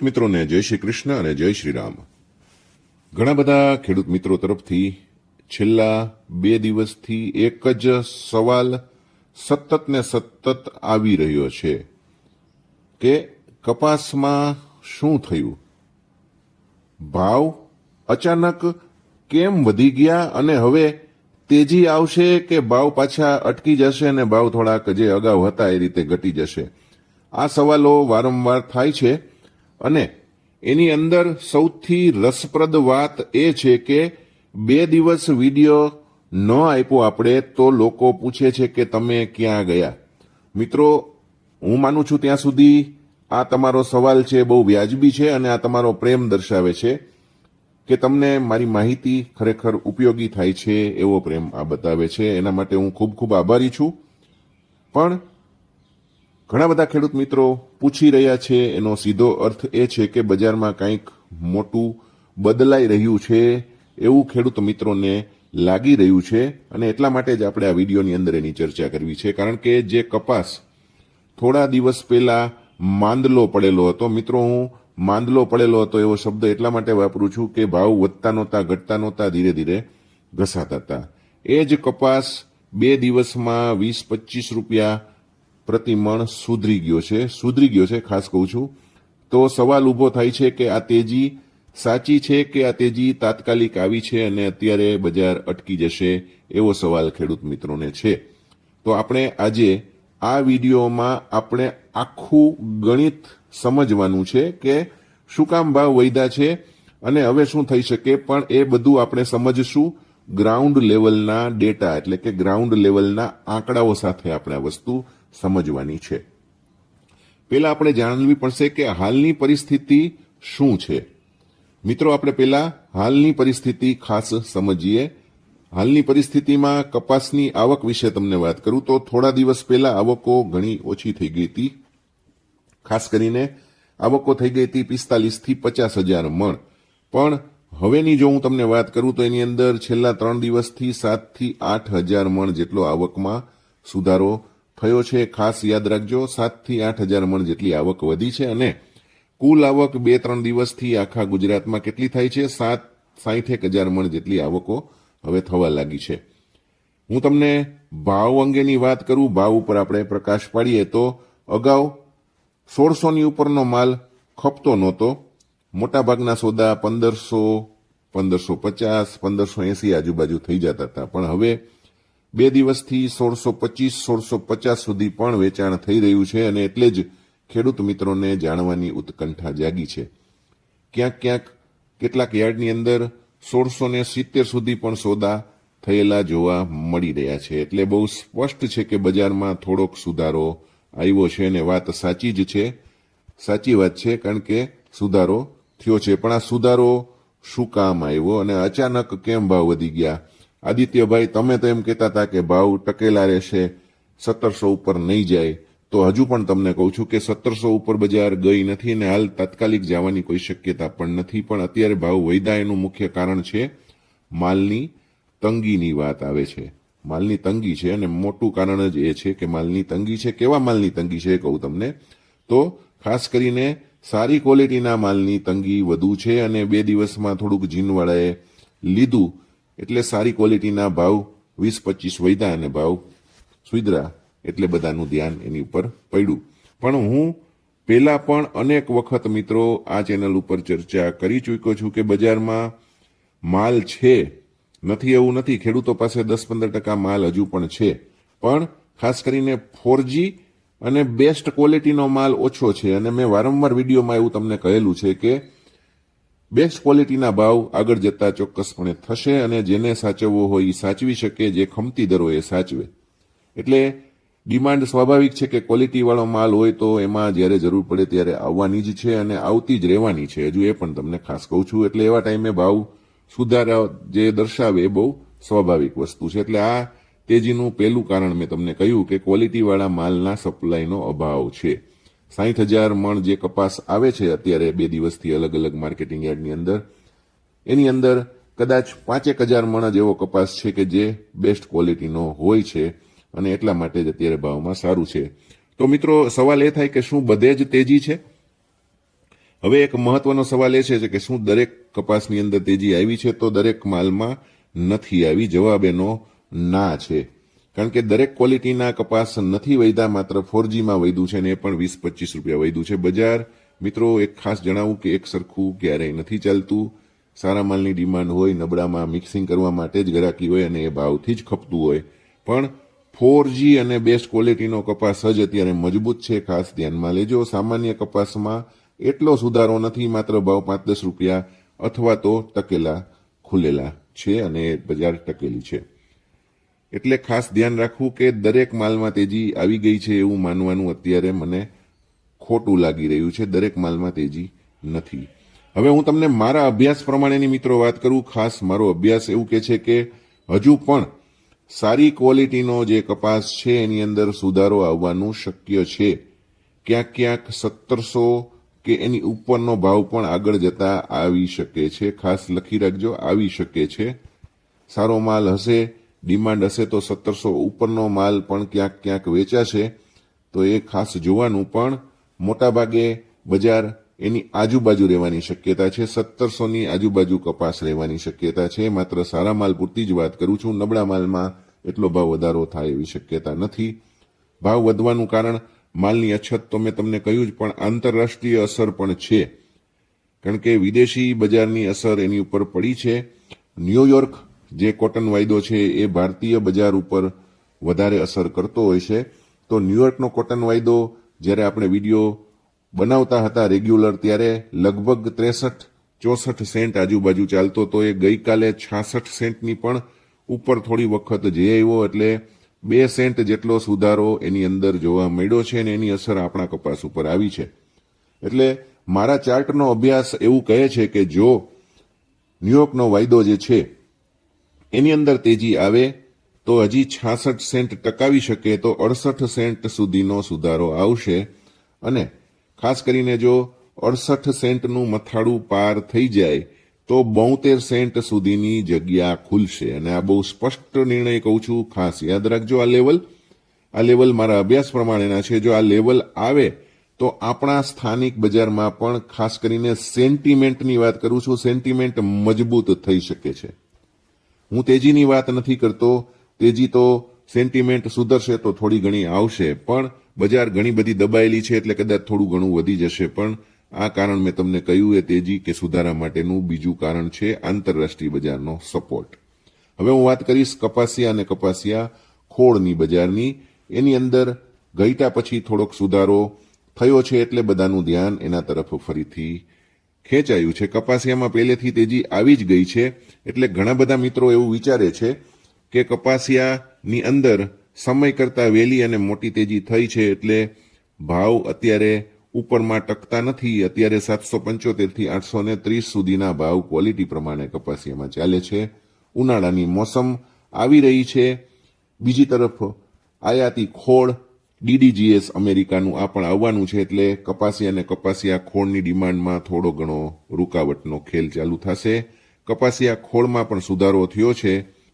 ખેડૂત મિત્રોને જય શ્રી કૃષ્ણ અને જય શ્રી રામ। ઘણા બધા ખેડૂત મિત્રો તરફથી છેલ્લા 2 દિવસથી એક જ સવાલ સતત ને સતત આવી રહ્યો છે કે કપાસમાં શું થયું, ભાવ અચાનક કેમ વધી ગયા અને હવે તેજી આવશે કે ભાવ પાછા અટકી જશે અને ભાવ થોડાક જે અગાઉ હતા એ રીતે ઘટી જશે। આ સવાલો વારંવાર થાય છે અને એની અંદર સૌથી રસપ્રદ વાત એ છે કે 2 દિવસ વિડીયો ન આપ્યો આપણે તો લોકો પૂછે છે કે તમે ક્યાં ગયા। મિત્રો, હું માનું છું ત્યાં સુધી આ તમારો સવાલ છે બહુ વ્યાજબી છે અને આ તમારો પ્રેમ દર્શાવે છે કે તમને મારી માહિતી ખરેખર ઉપયોગી થાય છે એવો પ્રેમ આ બતાવે છે। એના માટે હું ખૂબ ખૂબ આભારી છું। પણ ઘણા બધા ખેડૂત મિત્રો પૂછી રહ્યા છે, એનો સીધો અર્થ એ છે કે બજારમાં કંઈક મોટું બદલાઈ રહ્યું છે એવું ખેડૂત મિત્રોને લાગી રહ્યું છે અને એટલા માટે જ આપણે આ વિડીયોની અંદર એની ચર્ચા કરવી છે। કારણ કે જે કપાસ થોડા દિવસ પહેલા માંદલો પડેલો હતો, મિત્રો હું માંદલો પડેલો હતો એવો શબ્દ એટલા માટે વાપરું છું કે ભાવ વધતા નહોતા, ઘટતા નહોતા, ધીરે ધીરે ઘસાતા હતા। એ જ કપાસ 2 દિવસમાં 20-25 રૂપિયા પ્રતિ મણ સુધરી ગયો છે ખાસ કહું છું। તો સવાલ ઊભો થાય છે કે આ તેજી સાચી છે કે આ તેજી તાત્કાલિક આવી છે અને અત્યારે બજાર અટકી જશે એવો સવાલ ખેડૂત મિત્રોને છે। તો આપણે આજે આ વિડીયોમાં આપણે આખું ગણિત સમજવાનું છે કે શું કામ ભાવ વધ્યા છે અને હવે શું થઈ શકે, પણ એ બધું આપણે સમજશું ગ્રાઉન્ડ લેવલના ડેટા એટલે કે ગ્રાઉન્ડ લેવલના આંકડાઓ સાથે આપણે આ વસ્તુ સમજવાની છે। પહેલા આપણે જાણવી પડશે કે હાલની પરિસ્થિતિ શું છે। મિત્રો, આપણે પહેલા હાલની પરિસ્થિતિ ખાસ સમજીએ। હાલની પરિસ્થિતિમાં કપાસની આવક વિશે તમને વાત કરું તો થોડા દિવસ પહેલા આવકો ઘણી ઓછી થઈ ગઈ હતી। ખાસ કરીને આવકો થઈ ગઈ હતી 45 થી 50 હજાર મણ, પણ હવેની જો હું તમને વાત કરું તો એની અંદર છેલ્લા 3 દિવસથી 7 થી 8 હજાર મણ જેટલો આવકમાં સુધારો થયો છે। ખાસ યાદ રાખજો, 7 થી 8 હજાર મણ જેટલી આવક વધી છે અને કુલ આવક 2-3 દિવસથી આખા ગુજરાતમાં કેટલી થાય છે, 60 હજાર મણ જેટલી આવકો હવે થવા લાગી છે। હું તમને ભાવ અંગેની વાત કરું, ભાવ ઉપર આપણે પ્રકાશ પાડીએ તો અગાઉ 1600ની ઉપરનો માલ ખપતો નહોતો। મોટાભાગના સોદા 1500, 1550, 1580 આજુબાજુ થઈ જતા હતા, પણ હવે 2 દિવસથી 1625-1650 સુધી પણ વેચાણ થઈ રહ્યું છે અને એટલે જ ખેડૂત મિત્રોને જાણવાની ઉત્કંઠા જાગી છે। ક્યાંક કેટલાક યાર્ડની અંદર 1670 સુધી પણ સોદા થયેલા જોવા મળી રહ્યા છે। એટલે બહુ સ્પષ્ટ છે કે બજારમાં થોડોક સુધારો આવ્યો છે અને વાત સાચી જ છે, સાચી વાત છે, કારણ કે સુધારો થયો છે। પણ આ સુધારો શું કામ આવ્યો અને અચાનક કેમ ભાવ વધી ગયા? આદિત્યભાઈ, તમે તો એમ કહેતા હતા કે ભાવ ટકેલા રહેશે, 1700 ઉપર નહીં જાય, તો હજુ પણ તમને કહું છું કે 1700 ઉપર બજાર ગઈ નથી અને હાલ તાત્કાલિક જવાની કોઈ શક્યતા પણ નથી। પણ અત્યારે ભાવ વધ્યા એનું મુખ્ય કારણ છે માલની તંગીની વાત આવે છે। માલની તંગી છે અને મોટું કારણ જ એ છે કે માલની તંગી છે। કેવા માલની તંગી છે એ કહું તમને તો ખાસ કરીને સારી ક્વોલિટીના માલની તંગી વધુ છે અને 2 દિવસમાં થોડુંક જીનવાળાએ લીધું એટલે સારી ક્વોલિટીના ભાવ 20-25 વધ્યા અને ભાવ સુધરા એટલે બધાનું ધ્યાન એની ઉપર પડ્યું। પણ હું પહેલા પણ અનેક વખત મિત્રો આ ચેનલ ઉપર ચર્ચા કરી ચૂક્યો છું કે બજારમાં માલ છે, નથી એવું નથી, ખેડૂતો પાસે 10-15% માલ હજુ પણ છે, પણ ખાસ કરીને 4G અને બેસ્ટ ક્વોલિટીનો માલ ઓછો છે અને મેં વારંવાર વિડીયોમાં એવું તમને કહેલું છે કે બેસ્ટ ક્વોલિટીના ભાવ આગળ જતા ચોક્કસપણે થશે અને જેને સાચવવો હોય એ સાચવી શકે, જે ખમતી દરો એ સાચવે। એટલે ડિમાન્ડ સ્વાભાવિક છે કે ક્વોલિટીવાળો માલ હોય તો એમાં જ્યારે જરૂર પડે ત્યારે આવવાની જ છે અને આવતી જ રહેવાની છે, હજુ એ પણ તમને ખાસ કહું છું। એટલે એવા ટાઈમે ભાવ સુધારા જે દર્શાવે એ બહુ સ્વાભાવિક વસ્તુ છે। એટલે આ તેજીનું પહેલું કારણ મેં તમને કહ્યું કે ક્વોલિટીવાળા માલના સપ્લાયનો અભાવ છે। 60,000 મણ જે કપાસ આવે છે અત્યારે 2 દિવસથી અલગ અલગ માર્કેટિંગ યાર્ડની અંદર, એની અંદર કદાચ 5,000 મણ જ એવો કપાસ છે કે જે બેસ્ટ ક્વોલિટીનો હોય છે અને એટલા માટે જ અત્યારે ભાવમાં સારું છે। તો મિત્રો, સવાલ એ થાય કે શું બધે જ તેજી છે? હવે એક મહત્વનો સવાલ એ છે કે શું દરેક કપાસની અંદર તેજી આવી છે? તો દરેક માલમાં નથી આવી. જવાબ એનો ના છે. કારણ કે દરેક ક્વોલિટીના કપાસ નથી વધ્યા, માત્ર 4Gમાં વધ્યું છે ને એ પણ 20-25 રૂપિયા વધ્યું છે. બજાર મિત્રો એક ખાસ જણાવું કે એક સરખું ક્યારેય નથી ચાલતું. સારા માલની ડિમાન્ડ હોય, નબળામાં મિક્સિંગ કરવા માટે જ ગરાકી હોય અને એ ભાવથી જ ખપતું હોય. પણ 4G અને બેસ્ટ ક્વોલિટીનો કપાસ જ અત્યારે મજબૂત છે, ખાસ ધ્યાનમાં લેજો. સામાન્ય કપાસમાં એટલો સુધારો નથી, માત્ર ભાવ 5-10 રૂપિયા અથવા તો ટકેલા ખુલેલા છે અને બજાર ટકેલી છે. એટલે ખાસ ધ્યાન રાખવું કે દરેક માલમાં તેજી આવી ગઈ છે એવું માનવાનું અત્યારે મને ખોટું લાગી રહ્યું છે. દરેક માલમાં તેજી નથી. હવે હું તમને મારા અભ્યાસ પ્રમાણેની મિત્રો વાત કરું. ખાસ મારો અભ્યાસ એવું કહે છે કે હજુ પણ સારી ક્વોલિટીનો જે કપાસ છે એની અંદર સુધારો આવવાનું શક્ય છે. ક્યાંક 1700 કે એની ઉપરનો ભાવ પણ આગળ જતા આવી શકે છે. ખાસ લખી રાખજો, આવી શકે છે. સારો માલ હશે, ડિમાન્ડ હશે તો 1700 ઉપરનો માલ પણ ક્યાંક વેચાશે. તો એ ખાસ જોવાનું. પણ મોટાભાગે બજાર એની આજુબાજુ રહેવાની શક્યતા છે. 1700ની આજુબાજુ કપાસ રહેવાની શક્યતા છે. માત્ર સારા માલ પૂરતી જ વાત કરું છું. નબળા માલમાં એટલો ભાવ વધારો થાય એવી શક્યતા નથી. ભાવ વધવાનું કારણ માલની અછત તો મેં તમને કહ્યું જ, પણ આંતરરાષ્ટ્રીય અસર પણ છે. કારણ કે વિદેશી બજારની અસર એની ઉપર પડી છે. ન્યુયોર્ક જે કોટન વાયદો છે એ ભારતીય બજાર ઉપર વધારે અસર કરતો હોય છે. તો ન્યુયોર્કનો કોટન વાયદો જ્યારે આપણે વિડીયો બનાવતા હતા રેગ્યુલર, ત્યારે લગભગ 63-64 સેન્ટ આજુબાજુ ચાલતો. તો એ ગઈકાલે 66 સેન્ટની પણ ઉપર થોડી વખત જઈ આવ્યો. એટલે 2 સેન્ટ જેટલો સુધારો એની અંદર જોવા મળ્યો છે અને એની અસર આપણા કપાસ ઉપર આવી છે. એટલે મારા ચાર્ટનો અભ્યાસ એવું કહે છે કે જો ન્યુયોર્કનો વાયદો જે છે એની અંદર તેજી આવે તો હજી 66 સેન્ટ ટકાવી શકે તો 68 સેન્ટ સુધીનો સુધારો આવશે. અને ખાસ કરીને જો 68 સેન્ટનું મથાળું પાર થઈ જાય તો 72 સેન્ટ સુધીની જગ્યા ખુલશે. અને આ બહુ સ્પષ્ટ નિર્ણય કહું છું, ખાસ યાદ રાખજો. આ લેવલ મારા અભ્યાસ પ્રમાણેના છે. જો આ લેવલ આવે તો આપણા સ્થાનિક બજારમાં પણ, ખાસ કરીને સેન્ટિમેન્ટની વાત કરું છું, સેન્ટિમેન્ટ મજબૂત થઈ શકે છે. હું તેજીની વાત નથી કરતો. તેજી તો સેન્ટિમેન્ટ સુધરશે તો થોડી ઘણી આવશે, પણ બજાર ઘણી બધી દબાયેલી છે એટલે કદાચ થોડું ઘણું વધી જશે. પણ આ કારણ મેં તમને કહ્યું એ તેજી કે સુધારા માટેનું બીજું કારણ છે આંતરરાષ્ટ્રીય બજારનો સપોર્ટ. હવે હું વાત કરીશ કપાસિયા અને કપાસિયા ખોળની બજારની. એની અંદર ઘટ્યા પછી થોડોક સુધારો થયો છે એટલે બધાનું ધ્યાન એના તરફ ફરીથી ખેંચાયું છે. કપાસિયામાં પહેલેથી તેજી આવી જ ગઈ છે. એટલે ઘણા બધા મિત્રો એવું વિચારે છે કે કપાસિયાની અંદર સમય કરતાં વહેલી અને મોટી તેજી થઈ છે એટલે ભાવ અત્યારે ઉપરમાં ટકતા નથી. અત્યારે 775 થી 830 સુધીના ભાવ ક્વોલિટી પ્રમાણે કપાસિયામાં ચાલે છે. ઉનાળાની મોસમ આવી રહી છે. બીજી તરફ આયાતી ખોળ DDGS અમેરિકાનું આ પણ આવવાનું છે. એટલે કપાસિયા અને કપાસિયા ખોળની ડિમાન્ડમાં થોડો ઘણો રૂકાવટનો ખેલ ચાલુ થશે. કપાસિયા ખોળમાં પણ સુધારો થયો છે,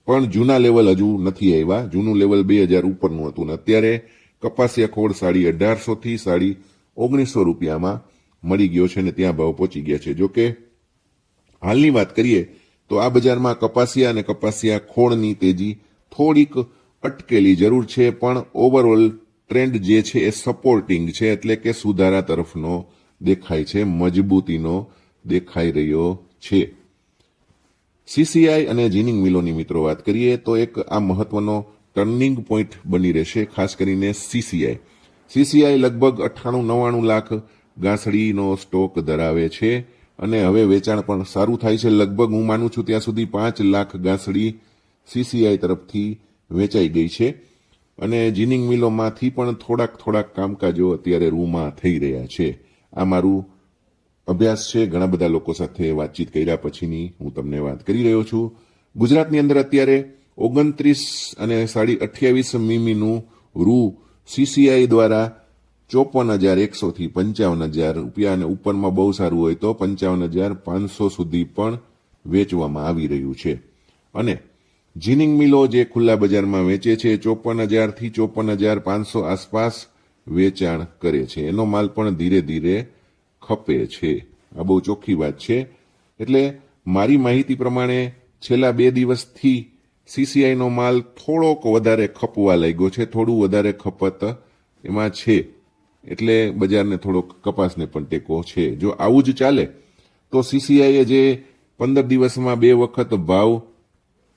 પણ જૂના લેવલ હજુ નથી આવ્યા. જૂનું લેવલ 2000 ઉપરનું હતું ને અત્યારે કપાસિયા ખોળ 1850 થી 1900 રૂપિયામાં મળી ગયો છે અને ત્યાં ભાવ પહોંચી ગયા છે. જોકે હાલની વાત કરીએ તો આ બજારમાં કપાસિયા અને કપાસિયા ખોળની તેજી થોડીક અટકેલી જરૂર છે, પણ ઓવરઓલ ટ્રેન્ડ જે છે એ સપોર્ટિંગ છે. એટલે કે સુધારા તરફનો દેખાય છે, મજબૂતીનો દેખાઈ રહ્યો છે. CCI અને જીનિંગ મિલોની મિત્રો વાત કરીએ તો એક આ મહત્વનો ટર્નિંગ પોઈન્ટ બની રહેશે, ખાસ કરીને CCI લગભગ 98-99 લાખ ગાંસડીનો સ્ટોક ધરાવે છે અને હવે વેચાણ પણ સારું થાય છે. લગભગ હું માનું છું ત્યાં સુધી 5 લાખ ગાંસડી CCI તરફથી વેચાઈ ગઈ છે અને જીનિંગ મિલોમાંથી પણ થોડાક કામકાજો અત્યારે રૂમાં થઈ રહ્યા છે. આ મારું અભ્યાસ છે. ઘણા બધા લોકો સાથે વાતચીત કર્યા પછીની હું તમને વાત કરી રહ્યો છું. ગુજરાતની અંદર અત્યારે 29 અને 28.5 મીમીનું રૂ CCI દ્વારા 54,100 થી 55,000 રૂપિયા અને ઉપરમાં બહુ સારું હોય તો 55,500 સુધી પણ વેચવામાં આવી રહ્યું છે. અને જીનિંગ મિલો જે ખુલ્લા બજારમાં વેચે છે 54,000 થી 54,500 આસપાસ વેચાણ કરે છે. એનો માલ પણ ધીરે ધીરે ખપે છે. આ બહુ ચોખ્ખી વાત છે. એટલે મારી માહિતી પ્રમાણે છેલ્લા 2 દિવસથી સીસીઆઈનો માલ થોડોક વધારે ખપવા લાગ્યો છે, થોડું વધારે ખપત એમાં છે. એટલે બજારને થોડોક કપાસને પણ ટેકો છે. જો આવું જ ચાલે તો સીસીઆઈએ જે 15 દિવસમાં 2 વખત ભાવ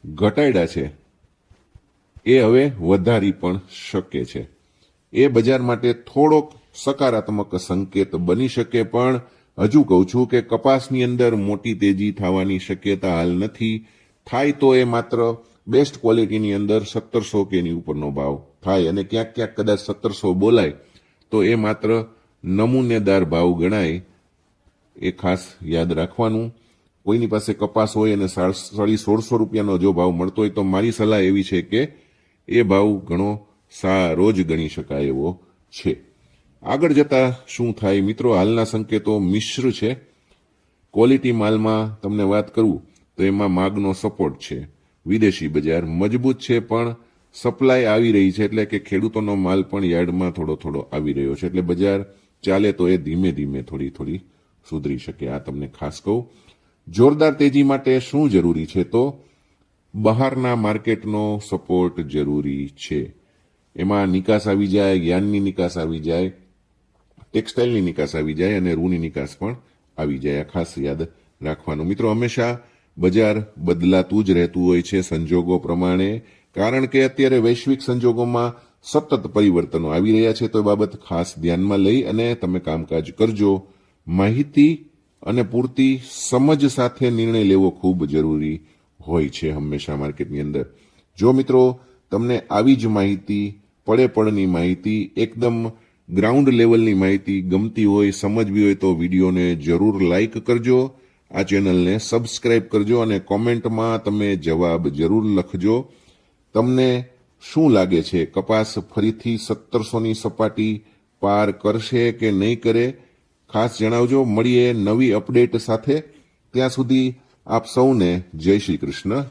ઘટાડ્યા છે એ હવે વધારી પણ શકે છે. એ બજાર માટે થોડોક સકારાત્મક સંકેત બની શકે. પણ હજુ કહું છું કે કપાસની અંદર મોટી તેજી થવાની શક્યતા હાલ નથી. થાય તો એ માત્ર બેસ્ટ ક્વોલિટીની અંદર 1700 કેની ઉપરનો ભાવ થાય, અને ક્યાંક ક્યાંક કદાચ 1700 બોલાય તો એ માત્ર નમૂનેદાર ભાવ ગણાય. એ ખાસ યાદ રાખવાનું. કોઈની પાસે કપાસ હોય અને 1600 રૂપિયાનો જો ભાવ મળતો હોય તો મારી સલાહ એવી છે કે એ ભાવ ઘણો સારો જ ગણી શકાય એવો છે. આગળ જતા શું થાય મિત્રો, હાલના સંકેતો મિશ્ર છે. ક્વોલિટી માલમાં તમને વાત કરું તો એમાં માગનો સપોર્ટ છે. વિદેશી બજાર મજબૂત છે, પણ સપ્લાય આવી રહી છે, એટલે કે ખેડૂતોનો માલ પણ યાર્ડમાં થોડો થોડો આવી રહ્યો છે. એટલે બજાર ચાલે તો એ ધીમે ધીમે થોડી સુધરી શકે. આ તમને ખાસ કહું. જોરદાર તેજી માટે શું જરૂરી છે, તો બહારના માર્કેટનો સપોર્ટ જરૂરી છે. એમાં નિકાસ આવી જાય, જ્ઞાનની નિકાસ આવી જાય, ટેક્સટાઇલની નિકાસ આવી જાય અને રૂની નિકાસ પણ આવી જાય. આ ખાસ યાદ રાખવાનું. મિત્રો, હંમેશા બજાર બદલાતું જ રહેતું હોય છે સંજોગો પ્રમાણે, કારણ કે અત્યારે વૈશ્વિક સંજોગોમાં સતત પરિવર્તનો આવી રહ્યા છે. તો એ બાબત ખાસ ધ્યાનમાં લઈ અને તમે કામકાજ કરજો. માહિતી અને પૂરતી સમજ સાથે નિર્ણય લેવો ખૂબ જરૂરી હોય છે હંમેશા માર્કેટની અંદર. જો મિત્રો તમને આવી જ માહિતી, પડની માહિતી, એકદમ ગ્રાઉન્ડ લેવલની માહિતી ગમતી હોય, સમજવી હોય તો વિડીયોને જરૂર લાઈક કરજો, આ ચેનલને સબસ્ક્રાઇબ કરજો અને કોમેન્ટમાં તમે જવાબ જરૂર લખજો. તમને શું લાગે છે, કપાસ ફરીથી 1700ની સપાટી પાર કરશે કે નહીં કરે? ખાસ જણાવજો. મળીએ નવી અપડેટ સાથે. ત્યાં સુધી આપ સૌને જય શ્રી કૃષ્ણ.